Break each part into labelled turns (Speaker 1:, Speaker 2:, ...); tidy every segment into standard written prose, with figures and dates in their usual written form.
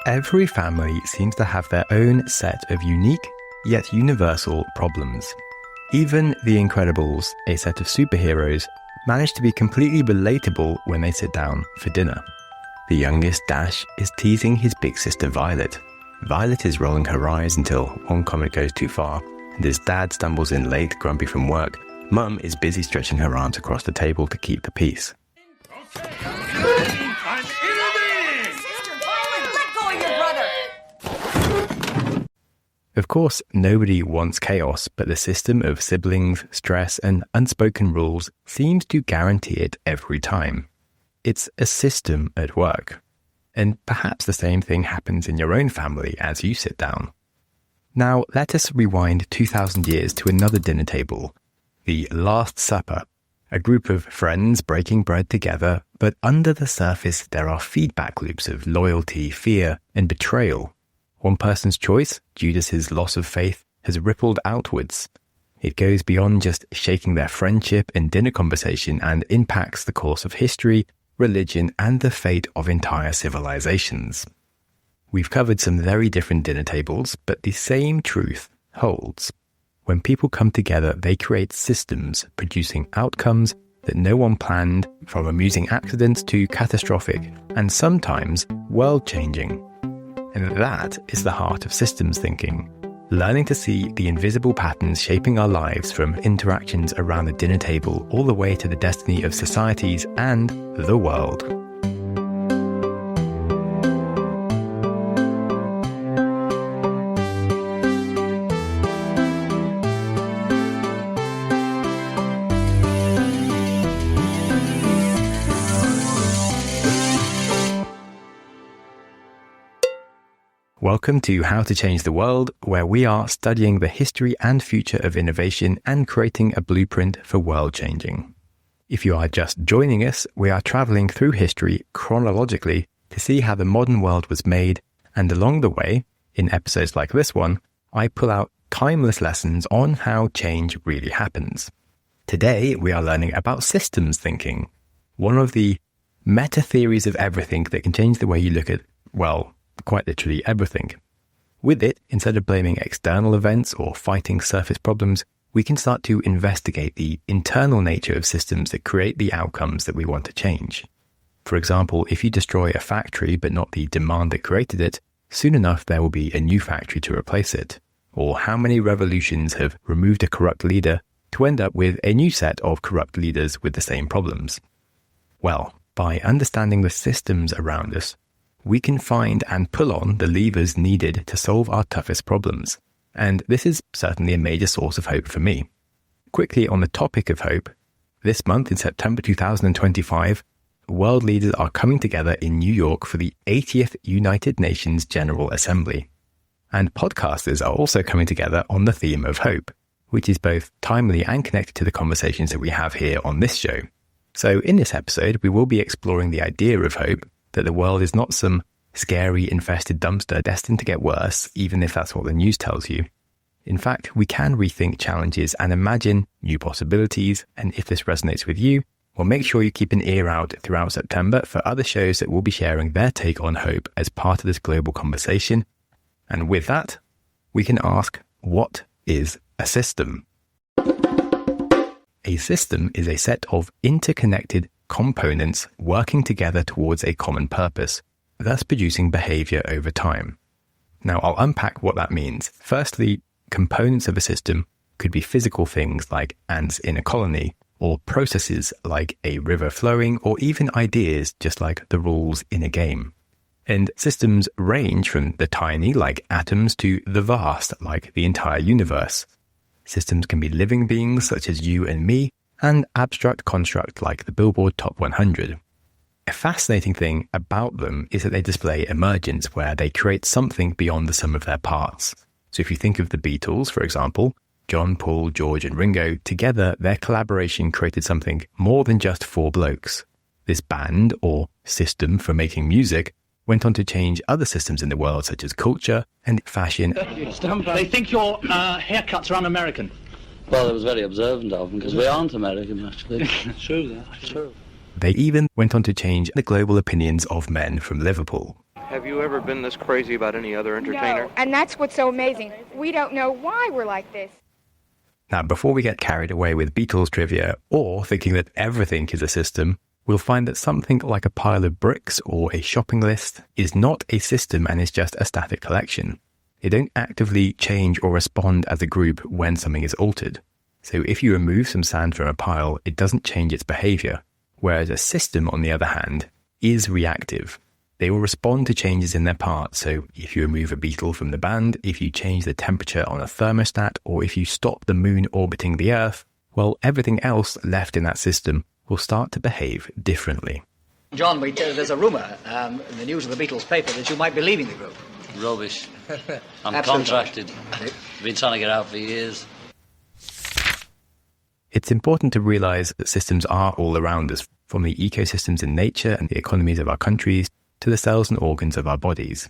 Speaker 1: Every family seems to have their own set of unique, yet universal problems. Even The Incredibles, a set of superheroes, manage to be completely relatable when they sit down for dinner. The youngest, Dash, is teasing his big sister Violet. Violet is rolling her eyes until one comment goes too far, and his dad stumbles in late, grumpy from work. Mum is busy stretching her arms across the table to keep the peace.
Speaker 2: Okay. I'm innovating!
Speaker 3: Sister Violet, let go of your brother!
Speaker 1: Of course, nobody wants chaos, but the system of siblings, stress, and unspoken rules seems to guarantee it every time. It's a system at work. And perhaps the same thing happens in your own family as you sit down. Now, let us rewind 2,000 years to another dinner table, the Last Supper, a group of friends breaking bread together, but under the surface there are feedback loops of loyalty, fear, and betrayal. One person's choice, Judas's loss of faith, has rippled outwards. It goes beyond just shaking their friendship and dinner conversation and impacts the course of history, religion, and the fate of entire civilizations. We've covered some very different dinner tables, but the same truth holds. When people come together, they create systems producing outcomes that no one planned, from amusing accidents to catastrophic, and sometimes world-changing. And that is the heart of systems thinking, learning to see the invisible patterns shaping our lives, from interactions around the dinner table all the way to the destiny of societies and the world. Welcome to How to Change the World, where we are studying the history and future of innovation and creating a blueprint for world changing. If you are just joining us, we are traveling through history chronologically to see how the modern world was made, and along the way, in episodes like this one, I pull out timeless lessons on how change really happens. Today, we are learning about systems thinking, one of the meta theories of everything that can change the way you look at, well, quite literally everything. With it, instead of blaming external events or fighting surface problems, we can start to investigate the internal nature of systems that create the outcomes that we want to change. For example, if you destroy a factory but not the demand that created it, soon enough there will be a new factory to replace it. Or how many revolutions have removed a corrupt leader to end up with a new set of corrupt leaders with the same problems? Well, by understanding the systems around us, we can find and pull on the levers needed to solve our toughest problems. And this is certainly a major source of hope for me. Quickly on the topic of hope, this month in September 2025, world leaders are coming together in New York for the 80th United Nations General Assembly. And podcasters are also coming together on the theme of hope, which is both timely and connected to the conversations that we have here on this show. So in this episode, we will be exploring the idea of hope, that the world is not some scary, infested dumpster destined to get worse, even if that's what the news tells you. In fact, we can rethink challenges and imagine new possibilities, and if this resonates with you, well, make sure you keep an ear out throughout September for other shows that will be sharing their take on hope as part of this global conversation. And with that, we can ask, what is a system? A system is a set of interconnected components working together towards a common purpose, thus producing behavior over time. Now, I'll unpack what that means. Firstly, components of a system could be physical things like ants in a colony, or processes like a river flowing, or even ideas just like the rules in a game. And systems range from the tiny, like atoms, to the vast, like the entire universe. Systems can be living beings such as you and me, and abstract construct like the Billboard Top 100. A fascinating thing about them is that they display emergence, where they create something beyond the sum of their parts. So if you think of the Beatles, for example, John, Paul, George, and Ringo, together their collaboration created something more than just four blokes. This band, or system for making music, went on to change other systems in the world, such as culture and fashion.
Speaker 4: They think your haircuts are un-American.
Speaker 5: Well, it was very observant of them, because we aren't American, actually.
Speaker 4: True, that. True.
Speaker 1: They even went on to change the global opinions of men from Liverpool.
Speaker 6: Have you ever been this crazy about any other entertainer?
Speaker 7: No, and that's what's so amazing. We don't know why we're like this.
Speaker 1: Now, before we get carried away with Beatles trivia or thinking that everything is a system, we'll find that something like a pile of bricks or a shopping list is not a system and is just a static collection. They don't actively change or respond as a group when something is altered. So if you remove some sand from a pile, it doesn't change its behavior, whereas a system, on the other hand, is reactive. They will respond to changes in their parts. So if you remove a Beatle from the band, if you change the temperature on a thermostat, or if you stop the moon orbiting the Earth, well, everything else left in that system will start to behave differently.
Speaker 8: John, there's a rumour in the news of the Beatles paper that you might be leaving the group.
Speaker 5: Rubbish. I'm
Speaker 8: Absolutely.
Speaker 5: contracted. Been trying to get out for years.
Speaker 1: It's important to realise that systems are all around us, from the ecosystems in nature and the economies of our countries to the cells and organs of our bodies.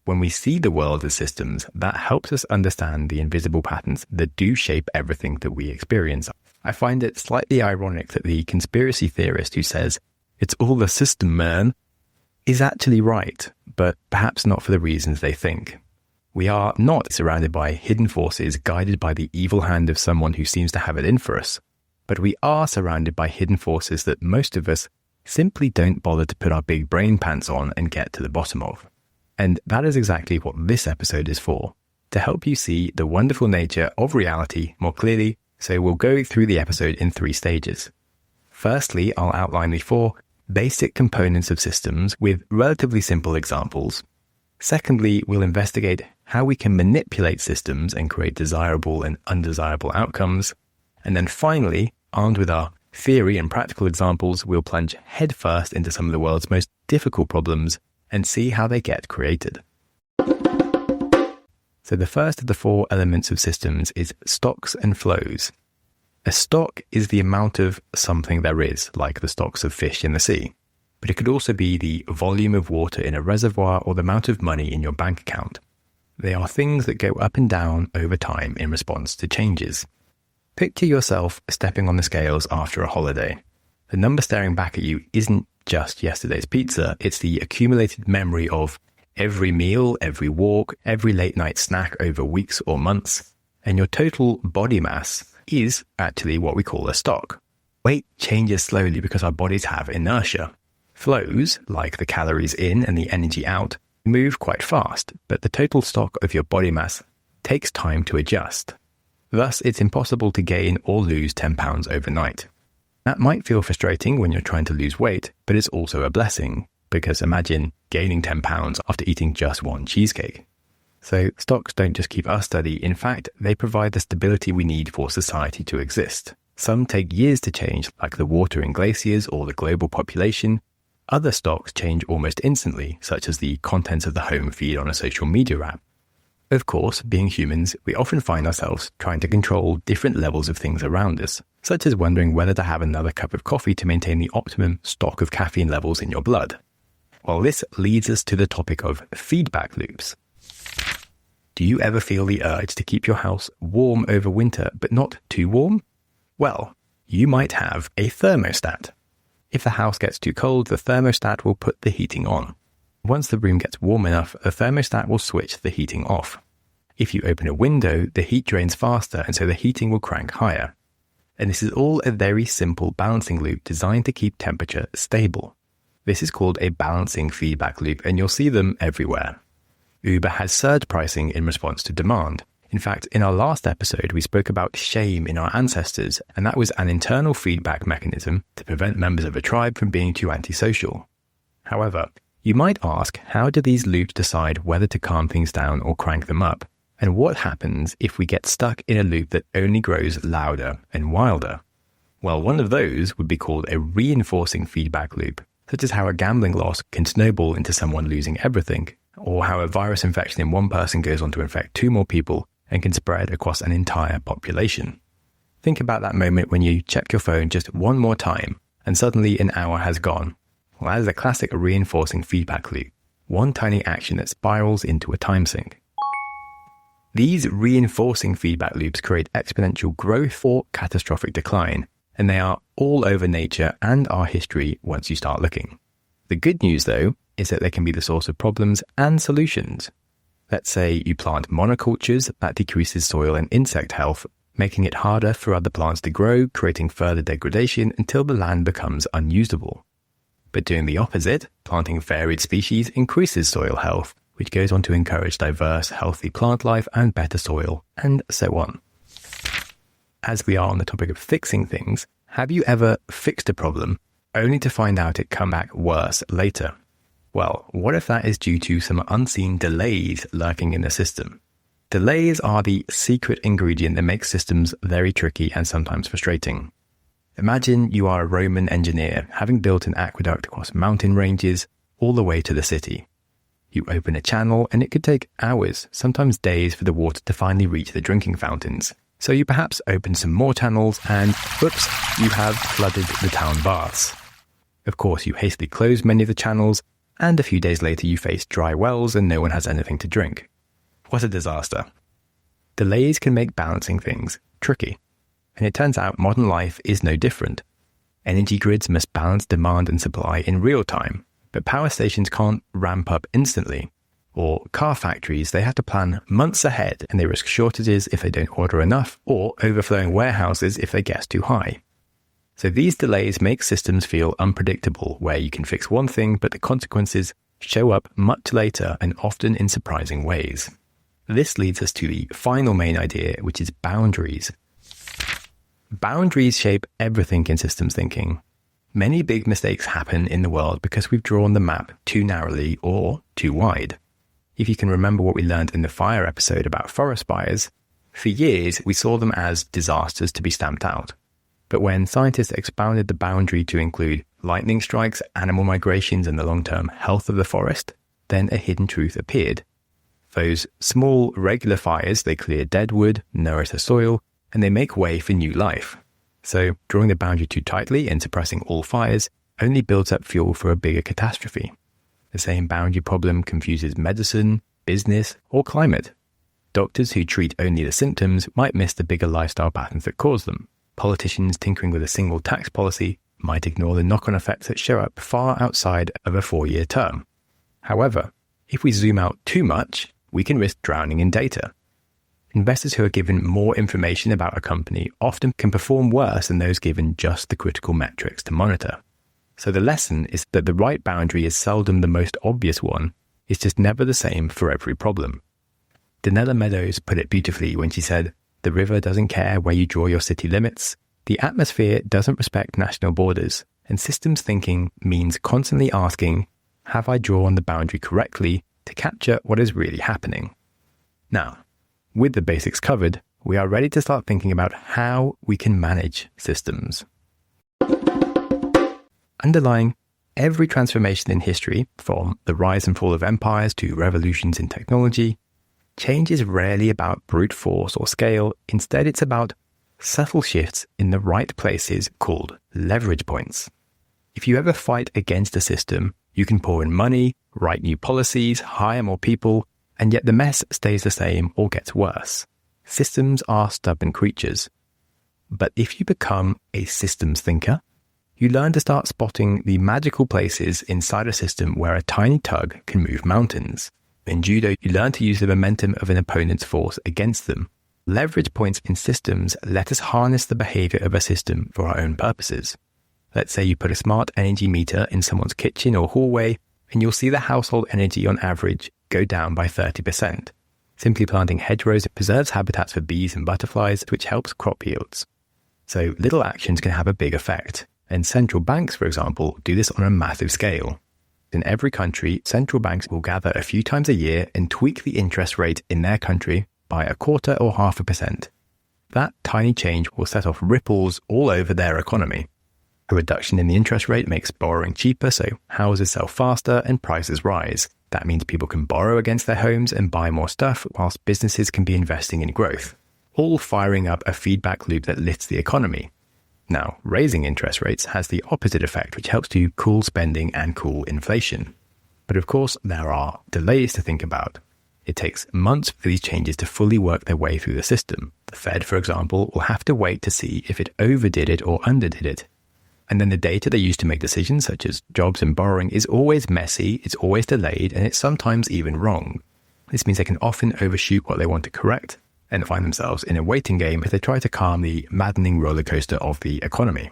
Speaker 1: When we see the world as systems, that helps us understand the invisible patterns that do shape everything that we experience. I find it slightly ironic that the conspiracy theorist who says, "It's all the system, man," is actually right, but perhaps not for the reasons they think. We are not surrounded by hidden forces guided by the evil hand of someone who seems to have it in for us, but we are surrounded by hidden forces that most of us simply don't bother to put our big brain pants on and get to the bottom of. And that is exactly what this episode is for, to help you see the wonderful nature of reality more clearly. So we'll go through the episode in 3 stages. Firstly, I'll outline the 4 basic components of systems with relatively simple examples. Secondly, we'll investigate how we can manipulate systems and create desirable and undesirable outcomes. And then finally, armed with our theory and practical examples, we'll plunge headfirst into some of the world's most difficult problems and see how they get created. So the first of the 4 elements of systems is stocks and flows. A stock is the amount of something there is, like the stocks of fish in the sea. But it could also be the volume of water in a reservoir or the amount of money in your bank account. They are things that go up and down over time in response to changes. Picture yourself stepping on the scales after a holiday. The number staring back at you isn't just yesterday's pizza, it's the accumulated memory of every meal, every walk, every late night snack over weeks or months, and your total body mass is actually what we call a stock. Weight changes slowly because our bodies have inertia. Flows, like the calories in and the energy out, move quite fast, but the total stock of your body mass takes time to adjust. Thus, it's impossible to gain or lose 10 pounds overnight. That might feel frustrating when you're trying to lose weight, but it's also a blessing, because imagine gaining 10 pounds after eating just 1 cheesecake. So stocks don't just keep us steady. In fact, they provide the stability we need for society to exist. Some take years to change, like the water in glaciers or the global population. Other stocks change almost instantly, such as the contents of the home feed on a social media app. Of course, being humans, we often find ourselves trying to control different levels of things around us, such as wondering whether to have another cup of coffee to maintain the optimum stock of caffeine levels in your blood. Well, this leads us to the topic of feedback loops. Do you ever feel the urge to keep your house warm over winter, but not too warm? Well, you might have a thermostat. If the house gets too cold, the thermostat will put the heating on. Once the room gets warm enough, the thermostat will switch the heating off. If you open a window, the heat drains faster and so the heating will crank higher. And this is all a very simple balancing loop designed to keep temperature stable. This is called a balancing feedback loop, and you'll see them everywhere. Uber has surge pricing in response to demand. In fact, in our last episode, we spoke about shame in our ancestors, and that was an internal feedback mechanism to prevent members of a tribe from being too antisocial. However, you might ask, how do these loops decide whether to calm things down or crank them up? And what happens if we get stuck in a loop that only grows louder and wilder? Well, one of those would be called a reinforcing feedback loop, such as how a gambling loss can snowball into someone losing everything, or how a virus infection in one person goes on to infect 2 more people and can spread across an entire population. Think about that moment when you check your phone just one more time and suddenly an hour has gone. Well, that is a classic reinforcing feedback loop, one tiny action that spirals into a time sink. These reinforcing feedback loops create exponential growth or catastrophic decline, and they are all over nature and our history once you start looking. The good news, though, is that they can be the source of problems and solutions. Let's say you plant monocultures that decreases soil and insect health, making it harder for other plants to grow, creating further degradation until the land becomes unusable. But doing the opposite, planting varied species, increases soil health, which goes on to encourage diverse, healthy plant life and better soil, and so on. As we are on the topic of fixing things, have you ever fixed a problem only to find out it come back worse later? Well, what if that is due to some unseen delays lurking in the system? Delays are the secret ingredient that makes systems very tricky and sometimes frustrating. Imagine you are a Roman engineer having built an aqueduct across mountain ranges all the way to the city. You open a channel and it could take hours, sometimes days, for the water to finally reach the drinking fountains. So you perhaps open some more channels and, whoops, you have flooded the town baths. Of course, you hastily close many of the channels, and a few days later you face dry wells and no one has anything to drink. What a disaster. Delays can make balancing things tricky. And it turns out modern life is no different. Energy grids must balance demand and supply in real time, but power stations can't ramp up instantly. Or car factories, they have to plan months ahead and they risk shortages if they don't order enough, or overflowing warehouses if they get too high. So these delays make systems feel unpredictable, where you can fix one thing but the consequences show up much later and often in surprising ways. This leads us to the final main idea, which is boundaries. Boundaries shape everything in systems thinking. Many big mistakes happen in the world because we've drawn the map too narrowly or too wide. If you can remember what we learned in the fire episode about forest fires, for years we saw them as disasters to be stamped out. But when scientists expounded the boundary to include lightning strikes, animal migrations, and the long-term health of the forest, then a hidden truth appeared. Those small, regular fires, they clear dead wood, nourish the soil, and they make way for new life. So drawing the boundary too tightly and suppressing all fires only builds up fuel for a bigger catastrophe. The same boundary problem confuses medicine, business, or climate. Doctors who treat only the symptoms might miss the bigger lifestyle patterns that cause them. Politicians tinkering with a single tax policy might ignore the knock-on effects that show up far outside of a 4-year term. However, if we zoom out too much, we can risk drowning in data. Investors who are given more information about a company often can perform worse than those given just the critical metrics to monitor. So the lesson is that the right boundary is seldom the most obvious one, it's just never the same for every problem. Donella Meadows put it beautifully when she said, "The river doesn't care where you draw your city limits, the atmosphere doesn't respect national borders, and systems thinking means constantly asking, have I drawn the boundary correctly to capture what is really happening?" Now, with the basics covered, we are ready to start thinking about how we can manage systems. Underlying every transformation in history, from the rise and fall of empires to revolutions in technology, change is rarely about brute force or scale. Instead, it's about subtle shifts in the right places called leverage points. If you ever fight against a system, you can pour in money, write new policies, hire more people, and yet the mess stays the same or gets worse. Systems are stubborn creatures. But if you become a systems thinker, you learn to start spotting the magical places inside a system where a tiny tug can move mountains. In judo, you learn to use the momentum of an opponent's force against them. Leverage points in systems let us harness the behavior of a system for our own purposes. Let's say you put a smart energy meter in someone's kitchen or hallway, and you'll see the household energy on average go down by 30%. Simply planting hedgerows preserves habitats for bees and butterflies, which helps crop yields. So little actions can have a big effect. And central banks, for example, do this on a massive scale. In every country, central banks will gather a few times a year and tweak the interest rate in their country by 1/4 or 0.5%. That tiny change will set off ripples all over their economy. A reduction in the interest rate makes borrowing cheaper, so houses sell faster and prices rise. That means people can borrow against their homes and buy more stuff, whilst businesses can be investing in growth, all firing up a feedback loop that lifts the economy. Now, raising interest rates has the opposite effect, which helps to cool spending and cool inflation. But of course, there are delays to think about. It takes months for these changes to fully work their way through the system. The Fed, for example, will have to wait to see if it overdid it or underdid it. And then the data they use to make decisions, such as jobs and borrowing, is always messy, it's always delayed, and it's sometimes even wrong. This means they can often overshoot what they want to correct and find themselves in a waiting game as they try to calm the maddening roller coaster of the economy.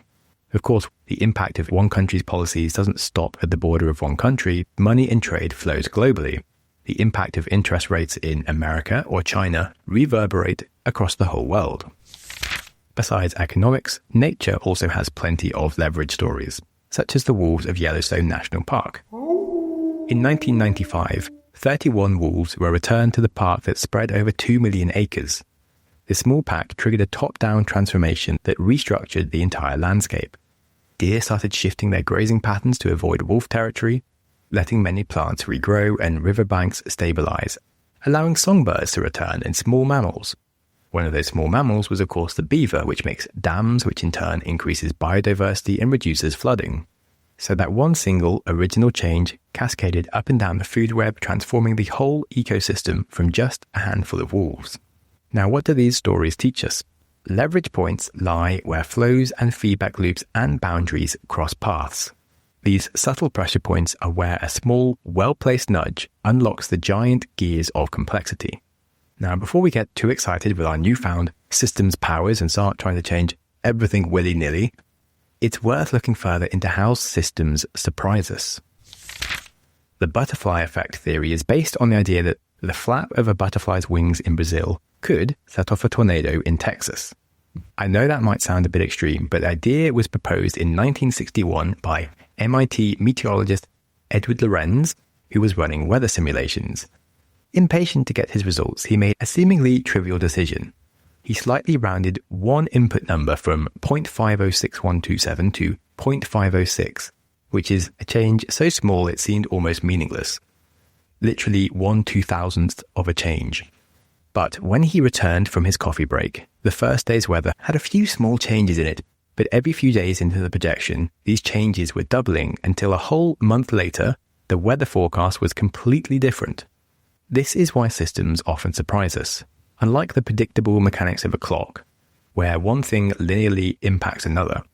Speaker 1: Of course, the impact of one country's policies doesn't stop at the border of one country. Money and trade flows globally. The impact of interest rates in America or China reverberate across the whole world. Besides economics, nature also has plenty of leverage stories, such as the wolves of Yellowstone National Park. In 1995, 31 wolves were returned to the park that spread over 2 million acres. This small pack triggered a top-down transformation that restructured the entire landscape. Deer started shifting their grazing patterns to avoid wolf territory, letting many plants regrow and riverbanks stabilize, allowing songbirds to return and small mammals. One of those small mammals was, of course, the beaver, which makes dams, which in turn increases biodiversity and reduces flooding. So that one single original change cascaded up and down the food web, transforming the whole ecosystem from just a handful of wolves. Now, what do these stories teach us? Leverage points lie where flows and feedback loops and boundaries cross paths. These subtle pressure points are where a small, well-placed nudge unlocks the giant gears of complexity. Now, before we get too excited with our newfound systems powers and start trying to change everything willy-nilly, it's worth looking further into how systems surprise us. The butterfly effect theory is based on the idea that the flap of a butterfly's wings in Brazil could set off a tornado in Texas. I know that might sound a bit extreme, but the idea was proposed in 1961 by MIT meteorologist Edward Lorenz, who was running weather simulations. Impatient to get his results, he made a seemingly trivial decision. He slightly rounded one input number from 0.506127 to 0.506, which is a change so small it seemed almost meaningless. Literally 1/2000th of a change. But when he returned from his coffee break, the first day's weather had a few small changes in it, but every few days into the projection, these changes were doubling until a whole month later, the weather forecast was completely different. This is why systems often surprise us. Unlike the predictable mechanics of a clock, where one thing linearly impacts another,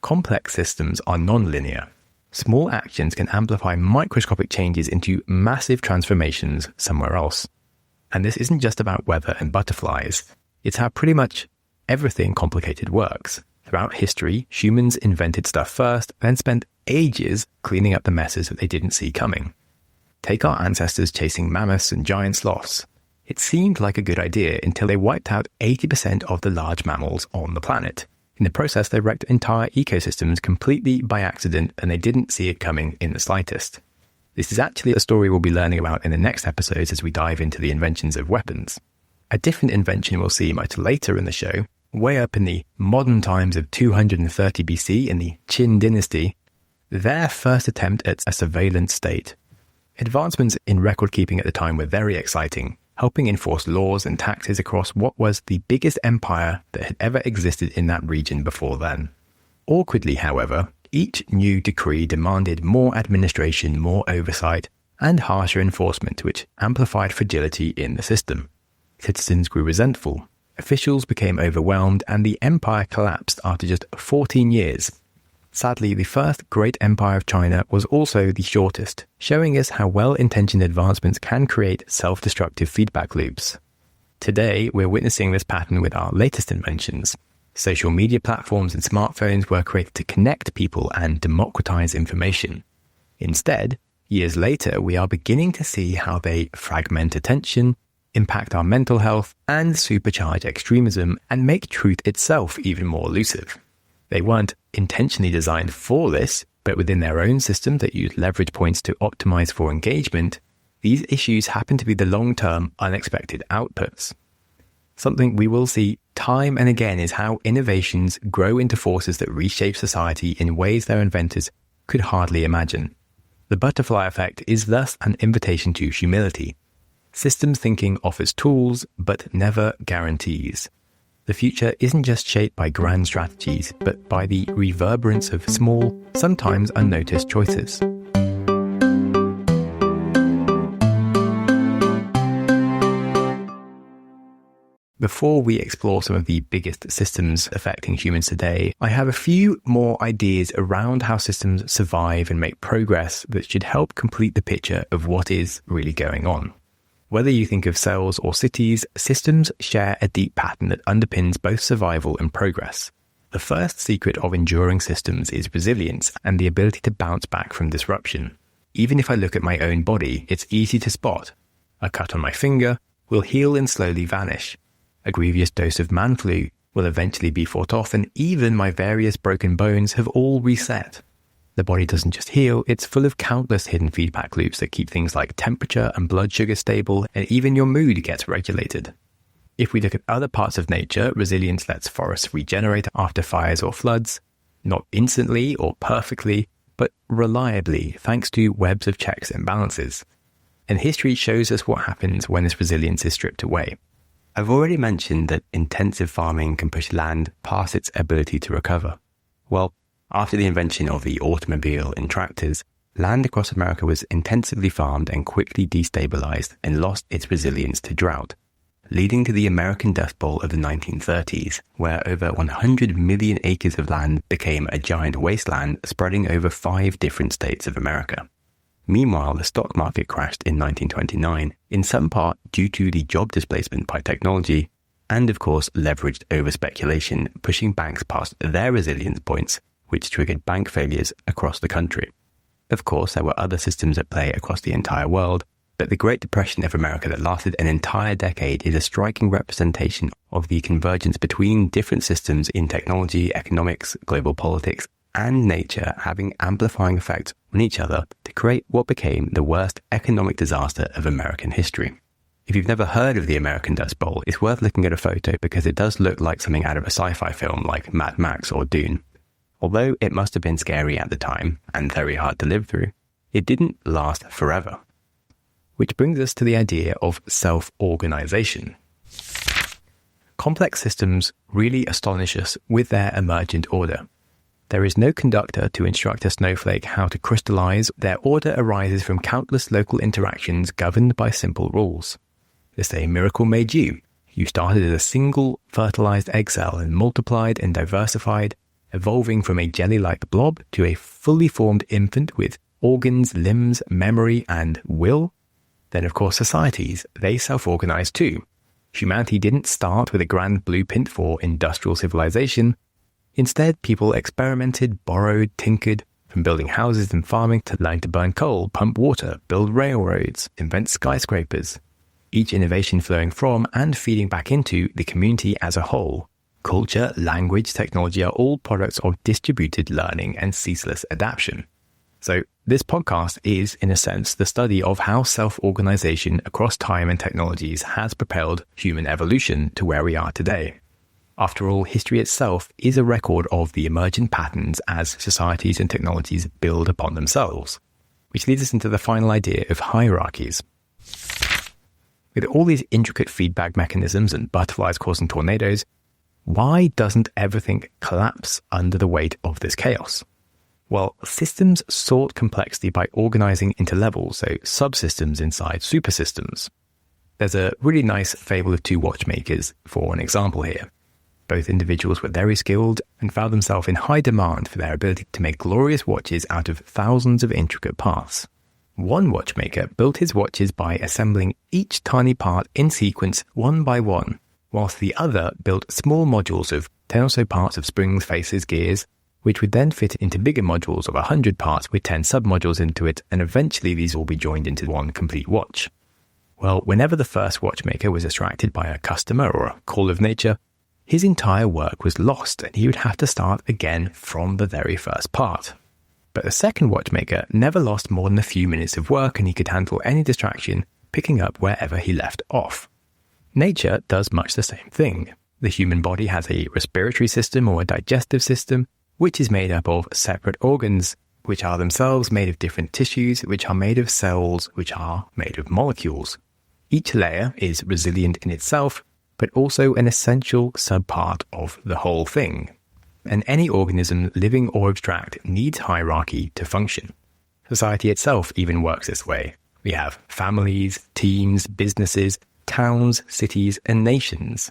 Speaker 1: complex systems are non-linear. Small actions can amplify microscopic changes into massive transformations somewhere else. And this isn't just about weather and butterflies. It's how pretty much everything complicated works. Throughout history, humans invented stuff first, then spent ages cleaning up the messes that they didn't see coming. Take our ancestors chasing mammoths and giant sloths. It seemed like a good idea until they wiped out 80% of the large mammals on the planet. In the process, they wrecked entire ecosystems completely by accident, and they didn't see it coming in the slightest. This is actually a story we'll be learning about in the next episodes as we dive into the inventions of weapons. A different invention we'll see much later in the show, way up in the modern times of 230 BC in the Qin dynasty, their first attempt at a surveillance state. Advancements in record keeping at the time were very exciting, helping enforce laws and taxes across what was the biggest empire that had ever existed in that region before then. Awkwardly, however, each new decree demanded more administration, more oversight, and harsher enforcement, which amplified fragility in the system. Citizens grew resentful, officials became overwhelmed, and the empire collapsed after just 14 years. Sadly, the first great empire of China was also the shortest, showing us how well-intentioned advancements can create self-destructive feedback loops. Today, we're witnessing this pattern with our latest inventions. Social media platforms and smartphones were created to connect people and democratize information. Instead, years later, we are beginning to see how they fragment attention, impact our mental health, and supercharge extremism and make truth itself even more elusive. They weren't intentionally designed for this, but within their own system that use leverage points to optimize for engagement, these issues happen to be the long-term unexpected outputs. Something we will see time and again is how innovations grow into forces that reshape society in ways their inventors could hardly imagine. The butterfly effect is thus an invitation to humility. Systems thinking offers tools, but never guarantees. The future isn't just shaped by grand strategies, but by the reverberance of small, sometimes unnoticed choices. Before we explore some of the biggest systems affecting humans today, I have a few more ideas around how systems survive and make progress that should help complete the picture of what is really going on. Whether you think of cells or cities, systems share a deep pattern that underpins both survival and progress. The first secret of enduring systems is resilience and the ability to bounce back from disruption. Even if I look at my own body, it's easy to spot. A cut on my finger will heal and slowly vanish. A grievous dose of man flu will eventually be fought off, and even my various broken bones have all reset. The body doesn't just heal, it's full of countless hidden feedback loops that keep things like temperature and blood sugar stable, and even your mood gets regulated. If we look at other parts of nature, resilience lets forests regenerate after fires or floods, not instantly or perfectly, but reliably, thanks to webs of checks and balances. And history shows us what happens when this resilience is stripped away. I've already mentioned that intensive farming can push land past its ability to recover. Well, after the invention of the automobile and tractors, land across America was intensively farmed and quickly destabilized and lost its resilience to drought, leading to the American Dust Bowl of the 1930s, where over 100 million acres of land became a giant wasteland spreading over 5 different states of America. Meanwhile, the stock market crashed in 1929, in some part due to the job displacement by technology, and of course leveraged over-speculation, pushing banks past their resilience points, which triggered bank failures across the country. Of course, there were other systems at play across the entire world, but the Great Depression of America that lasted an entire decade is a striking representation of the convergence between different systems in technology, economics, global politics, and nature having amplifying effects on each other to create what became the worst economic disaster of American history. If you've never heard of the American Dust Bowl, it's worth looking at a photo because it does look like something out of a sci-fi film like Mad Max or Dune. Although it must have been scary at the time and very hard to live through, it didn't last forever. Which brings us to the idea of self-organization. Complex systems really astonish us with their emergent order. There is no conductor to instruct a snowflake how to crystallize. Their order arises from countless local interactions governed by simple rules. The same miracle made you. You started as a single fertilized egg cell and multiplied and diversified, evolving from a jelly-like blob to a fully formed infant with organs, limbs, memory, and will. Then, of course, societies. They self-organize too. Humanity didn't start with a grand blueprint for industrial civilization. Instead, people experimented, borrowed, tinkered, from building houses and farming to learning to burn coal, pump water, build railroads, invent skyscrapers. Each innovation flowing from and feeding back into the community as a whole. Culture, language, technology are all products of distributed learning and ceaseless adaptation. So this podcast is, in a sense, the study of how self-organization across time and technologies has propelled human evolution to where we are today. After all, history itself is a record of the emergent patterns as societies and technologies build upon themselves, which leads us into the final idea of hierarchies. With all these intricate feedback mechanisms and butterflies causing tornadoes, why doesn't everything collapse under the weight of this chaos? Well, systems sort complexity by organizing into levels, so subsystems inside supersystems. There's a really nice fable of 2 watchmakers for an example here. Both individuals were very skilled and found themselves in high demand for their ability to make glorious watches out of thousands of intricate parts. One watchmaker built his watches by assembling each tiny part in sequence one by one, whilst the other built small modules of 10 or so parts of springs, faces, gears, which would then fit into bigger modules of 100 parts with 10 submodules into it, and eventually these all be joined into one complete watch. Well, whenever the first watchmaker was distracted by a customer or a call of nature, his entire work was lost and he would have to start again from the very first part. But the second watchmaker never lost more than a few minutes of work and he could handle any distraction, picking up wherever he left off. Nature does much the same thing. The human body has a respiratory system or a digestive system, which is made up of separate organs, which are themselves made of different tissues, which are made of cells, which are made of molecules. Each layer is resilient in itself, but also an essential subpart of the whole thing. And any organism, living or abstract, needs hierarchy to function. Society itself even works this way. We have families, teams, businesses, towns, cities, and nations.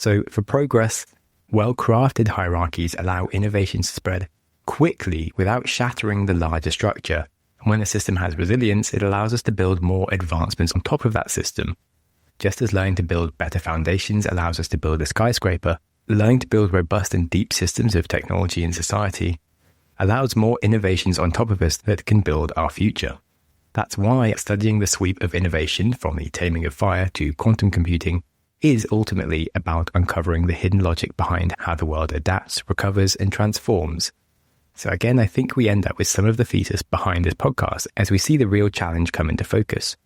Speaker 1: So for progress, well-crafted hierarchies allow innovations to spread quickly without shattering the larger structure. And when a system has resilience, it allows us to build more advancements on top of that system. Just as learning to build better foundations allows us to build a skyscraper, learning to build robust and deep systems of technology and society allows more innovations on top of us that can build our future. That's why studying the sweep of innovation from the taming of fire to quantum computing is ultimately about uncovering the hidden logic behind how the world adapts, recovers, and transforms. So again, I think we end up with some of the thesis behind this podcast as we see the real challenge come into focus.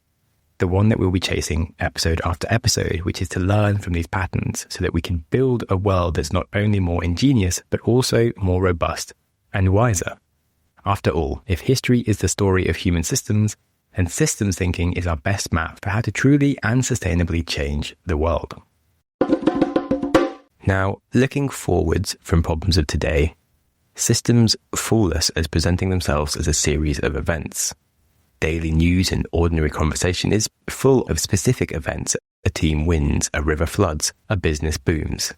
Speaker 1: The one that we'll be chasing episode after episode, which is to learn from these patterns so that we can build a world that's not only more ingenious, but also more robust and wiser. After all, if history is the story of human systems, then systems thinking is our best map for how to truly and sustainably change the world. Now, looking forwards from problems of today, systems fool us as presenting themselves as a series of events. Daily news and ordinary conversation is full of specific events. A team wins, a river floods, a business booms.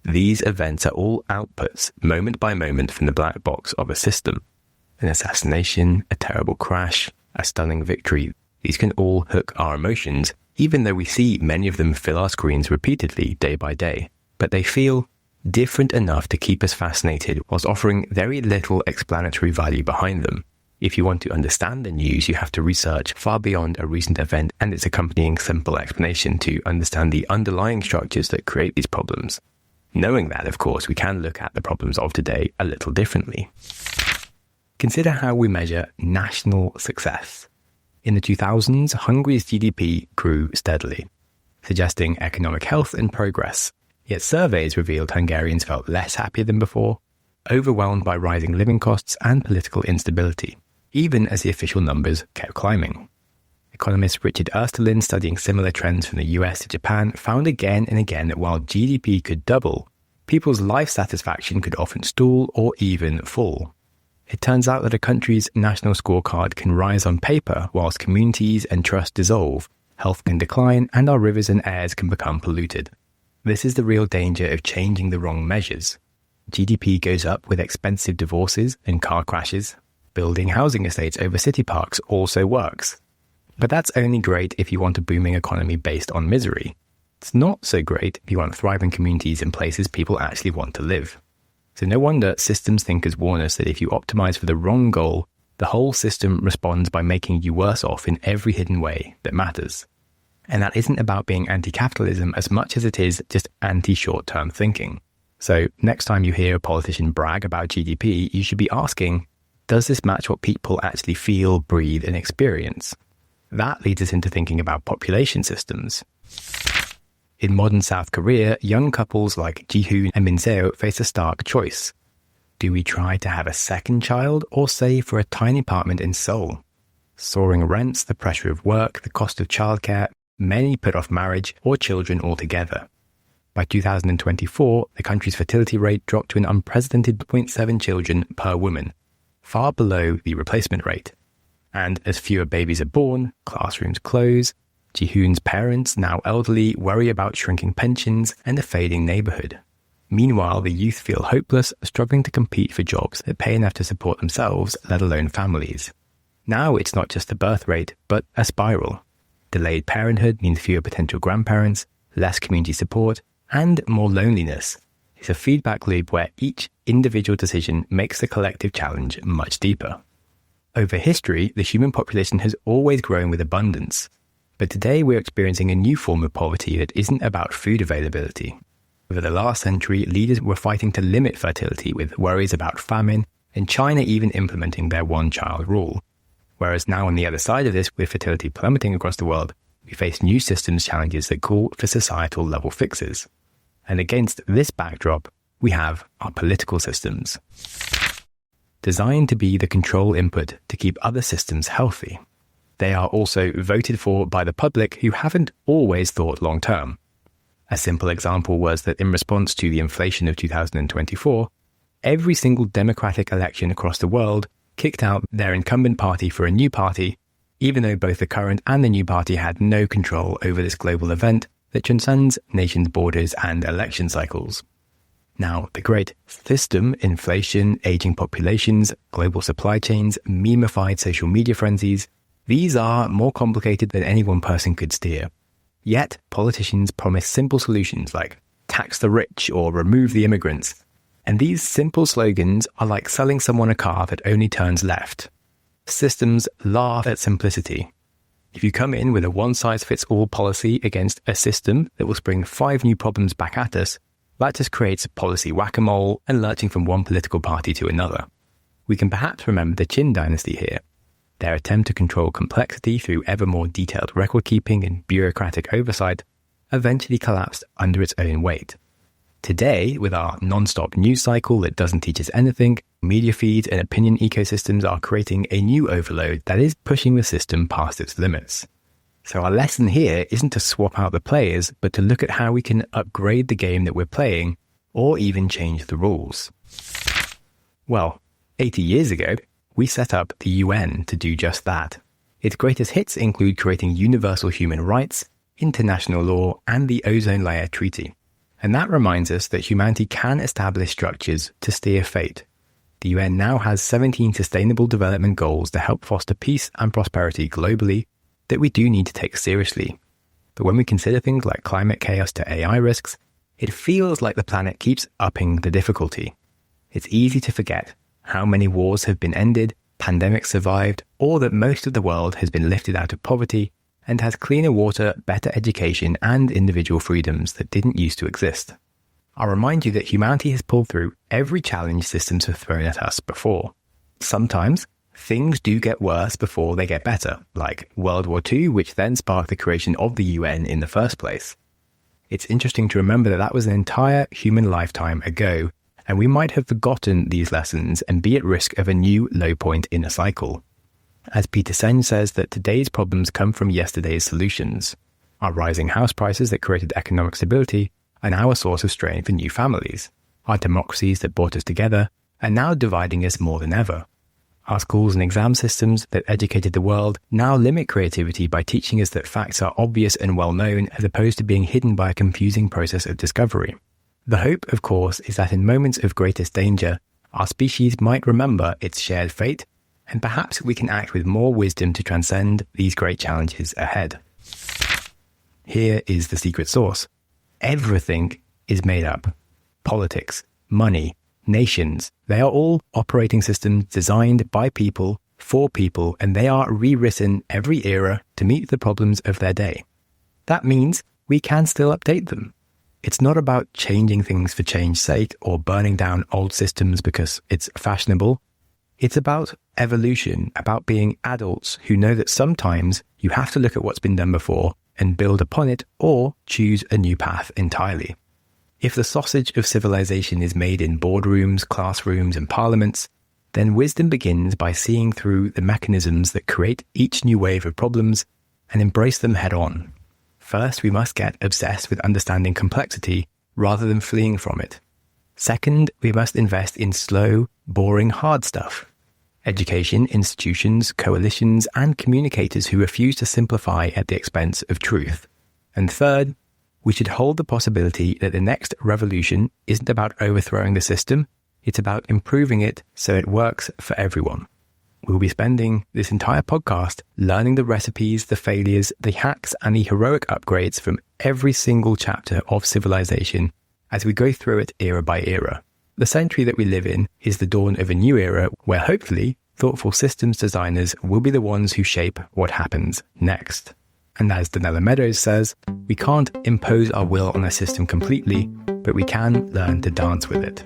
Speaker 1: These events are all outputs, moment by moment, from the black box of a system. An assassination, a terrible crash, a stunning victory. These can all hook our emotions, even though we see many of them fill our screens repeatedly day by day. But they feel different enough to keep us fascinated whilst offering very little explanatory value behind them. If you want to understand the news, you have to research far beyond a recent event and its accompanying simple explanation to understand the underlying structures that create these problems. Knowing that, of course, we can look at the problems of today a little differently. Consider how we measure national success. In the 2000s, Hungary's GDP grew steadily, suggesting economic health and progress. Yet surveys revealed Hungarians felt less happy than before, overwhelmed by rising living costs and political instability, even as the official numbers kept climbing. Economist Richard Easterlin, studying similar trends from the US to Japan, found again and again that while GDP could double, people's life satisfaction could often stall or even fall. It turns out that a country's national scorecard can rise on paper whilst communities and trust dissolve, health can decline, and our rivers and airs can become polluted. This is the real danger of changing the wrong measures. GDP goes up with expensive divorces and car crashes. Building housing estates over city parks also works. But that's only great if you want a booming economy based on misery. It's not so great if you want thriving communities in places people actually want to live. So no wonder systems thinkers warn us that if you optimize for the wrong goal, the whole system responds by making you worse off in every hidden way that matters. And that isn't about being anti-capitalism as much as it is just anti-short-term thinking. So next time you hear a politician brag about GDP, you should be asking, does this match what people actually feel, breathe, and experience? That leads us into thinking about population systems. In modern South Korea, young couples like Ji-hoon and Min-seo face a stark choice. Do we try to have a second child or save for a tiny apartment in Seoul? Soaring rents, the pressure of work, the cost of childcare, many put off marriage or children altogether. By 2024, the country's fertility rate dropped to an unprecedented 0.7 children per woman, far below the replacement rate. And as fewer babies are born, classrooms close, Ji-hoon's parents, now elderly, worry about shrinking pensions and a fading neighborhood. Meanwhile, the youth feel hopeless, struggling to compete for jobs that pay enough to support themselves, let alone families. Now it's not just the birth rate, but a spiral. Delayed parenthood means fewer potential grandparents, less community support, and more loneliness. It's a feedback loop where each individual decision makes the collective challenge much deeper. Over history, the human population has always grown with abundance. But today we're experiencing a new form of poverty that isn't about food availability. Over the last century, leaders were fighting to limit fertility with worries about famine, and China even implementing their one-child rule. Whereas now on the other side of this, with fertility plummeting across the world, we face new systems challenges that call for societal level fixes. And against this backdrop, we have our political systems, designed to be the control input to keep other systems healthy. They are also voted for by the public who haven't always thought long term. A simple example was that in response to the inflation of 2024, every single democratic election across the world kicked out their incumbent party for a new party, even though both the current and the new party had no control over this global event that transcends nations' borders and election cycles. Now, the great system, inflation, aging populations, global supply chains, memified social media frenzies, these are more complicated than any one person could steer. Yet, politicians promise simple solutions like tax the rich or remove the immigrants. And these simple slogans are like selling someone a car that only turns left. Systems laugh at simplicity. If you come in with a one-size-fits-all policy against a system that will spring 5 new problems back at us, that just creates policy whack-a-mole and lurching from one political party to another. We can perhaps remember the Qin dynasty here. Their attempt to control complexity through ever more detailed record-keeping and bureaucratic oversight eventually collapsed under its own weight. Today, with our non-stop news cycle that doesn't teach us anything, media feeds and opinion ecosystems are creating a new overload that is pushing the system past its limits. So our lesson here isn't to swap out the players, but to look at how we can upgrade the game that we're playing, or even change the rules. Well, 80 years ago, we set up the UN to do just that. Its greatest hits include creating universal human rights, international law, and the Ozone Layer Treaty. And that reminds us that humanity can establish structures to steer fate. The UN now has 17 Sustainable Development Goals to help foster peace and prosperity globally that we do need to take seriously. But when we consider things like climate chaos to AI risks, it feels like the planet keeps upping the difficulty. It's easy to forget how many wars have been ended, pandemics survived, or that most of the world has been lifted out of poverty and has cleaner water, better education, and individual freedoms that didn't used to exist. I'll remind you that humanity has pulled through every challenge systems have thrown at us before. Sometimes, things do get worse before they get better, like World War II, which then sparked the creation of the UN in the first place. It's interesting to remember that that was an entire human lifetime ago, and we might have forgotten these lessons and be at risk of a new low point in a cycle. As Peter Senge says, that today's problems come from yesterday's solutions. Our rising house prices that created economic stability are now a source of strain for new families. Our democracies that brought us together are now dividing us more than ever. Our schools and exam systems that educated the world now limit creativity by teaching us that facts are obvious and well known as opposed to being hidden by a confusing process of discovery. The hope, of course, is that in moments of greatest danger, our species might remember its shared fate, and perhaps we can act with more wisdom to transcend these great challenges ahead. Here is the secret sauce. Everything is made up. Politics, money, nations, they are all operating systems designed by people, for people, and they are rewritten every era to meet the problems of their day. That means we can still update them. It's not about changing things for change's sake or burning down old systems because it's fashionable. It's about evolution, about being adults who know that sometimes you have to look at what's been done before and build upon it or choose a new path entirely. If the sausage of civilization is made in boardrooms, classrooms, and parliaments, then wisdom begins by seeing through the mechanisms that create each new wave of problems and embrace them head on. First, we must get obsessed with understanding complexity rather than fleeing from it. Second, we must invest in slow, boring, hard stuff. Education, institutions, coalitions, and communicators who refuse to simplify at the expense of truth. And third, we should hold the possibility that the next revolution isn't about overthrowing the system, it's about improving it so it works for everyone. We'll be spending this entire podcast learning the recipes, the failures, the hacks, and the heroic upgrades from every single chapter of civilization as we go through it era by era. The century that we live in is the dawn of a new era where hopefully thoughtful systems designers will be the ones who shape what happens next. And as Donella Meadows says, we can't impose our will on a system completely, but we can learn to dance with it.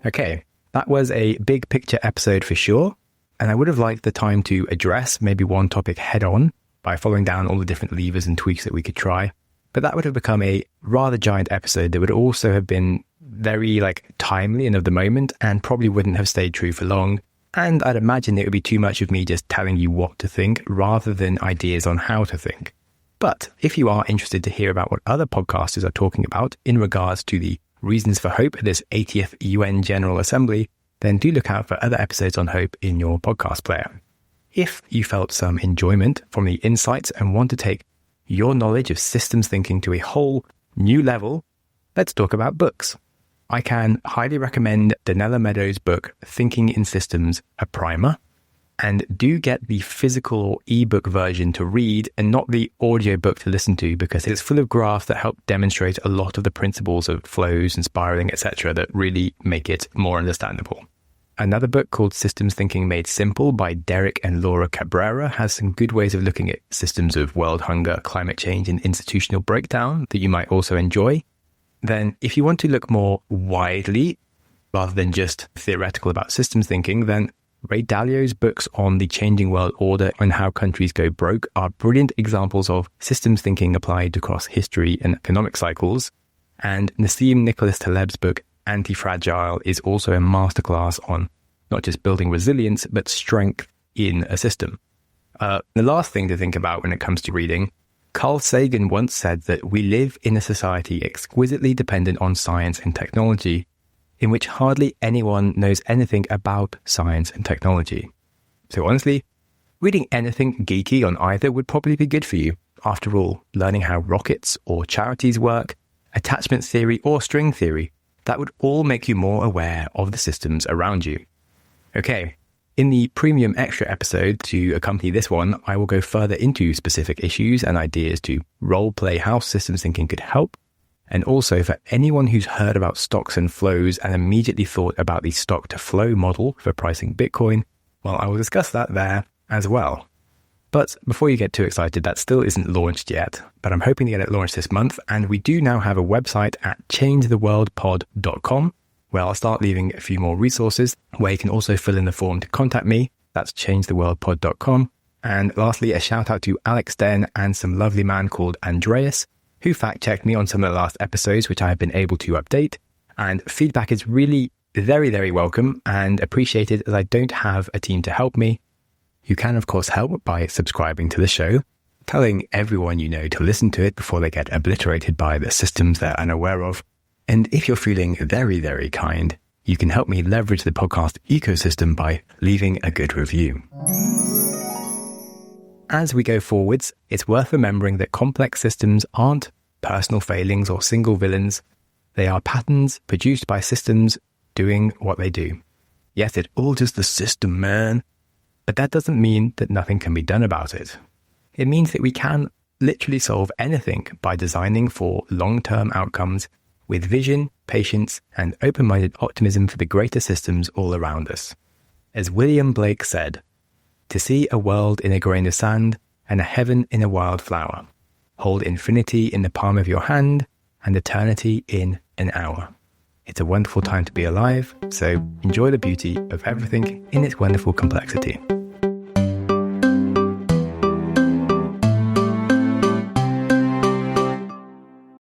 Speaker 1: Okay, that was a big picture episode for sure, and I would have liked the time to address maybe one topic head on by following down all the different levers and tweaks that we could try. But that would have become a rather giant episode that would also have been very timely and of the moment and probably wouldn't have stayed true for long. And I'd imagine it would be too much of me just telling you what to think rather than ideas on how to think. But if you are interested to hear about what other podcasters are talking about in regards to the reasons for hope at this 80th UN General Assembly, then do look out for other episodes on hope in your podcast player. If you felt some enjoyment from the insights and want to take your knowledge of systems thinking to a whole new level, let's talk about books. I can highly recommend Donella Meadows' book, Thinking in Systems, a primer. And do get the physical or ebook version to read and not the audiobook to listen to, because it's full of graphs that help demonstrate a lot of the principles of flows and spiraling, etc., that really make it more understandable. Another book called Systems Thinking Made Simple by Derek and Laura Cabrera has some good ways of looking at systems of world hunger, climate change, and institutional breakdown that you might also enjoy. Then, if you want to look more widely, rather than just theoretical about systems thinking, then Ray Dalio's books on the changing world order and how countries go broke are brilliant examples of systems thinking applied across history and economic cycles. And Nassim Nicholas Taleb's book, Anti-Fragile, is also a masterclass on not just building resilience, but strength in a system. The last thing to think about when it comes to reading, Carl Sagan once said that we live in a society exquisitely dependent on science and technology, in which hardly anyone knows anything about science and technology. So honestly, reading anything geeky on either would probably be good for you. After all, learning how rockets or charities work, attachment theory or string theory, that would all make you more aware of the systems around you. Okay, in the premium extra episode to accompany this one, I will go further into specific issues and ideas to role-play how systems thinking could help. And also, for anyone who's heard about stocks and flows and immediately thought about the stock to flow model for pricing Bitcoin, well, I will discuss that there as well. But before you get too excited, that still isn't launched yet, but I'm hoping to get it launched this month. And we do now have a website at changetheworldpod.com, where I'll start leaving a few more resources where you can also fill in the form to contact me. That's changetheworldpod.com. And lastly, a shout out to Alex Den and some lovely man called Andreas, who fact-checked me on some of the last episodes, which I have been able to update. And feedback is really very, very welcome and appreciated, as I don't have a team to help me. You can, of course, help by subscribing to the show, telling everyone you know to listen to it before they get obliterated by the systems they're unaware of. And if you're feeling very, very kind, you can help me leverage the podcast ecosystem by leaving a good review. As we go forwards, it's worth remembering that complex systems aren't personal failings or single villains. They are patterns produced by systems doing what they do. Yes, it's all just the system, man. But that doesn't mean that nothing can be done about it. It means that we can literally solve anything by designing for long-term outcomes with vision, patience, and open-minded optimism for the greater systems all around us. As William Blake said, "To see a world in a grain of sand and a heaven in a wildflower. Hold infinity in the palm of your hand and eternity in an hour." It's a wonderful time to be alive, so enjoy the beauty of everything in its wonderful complexity.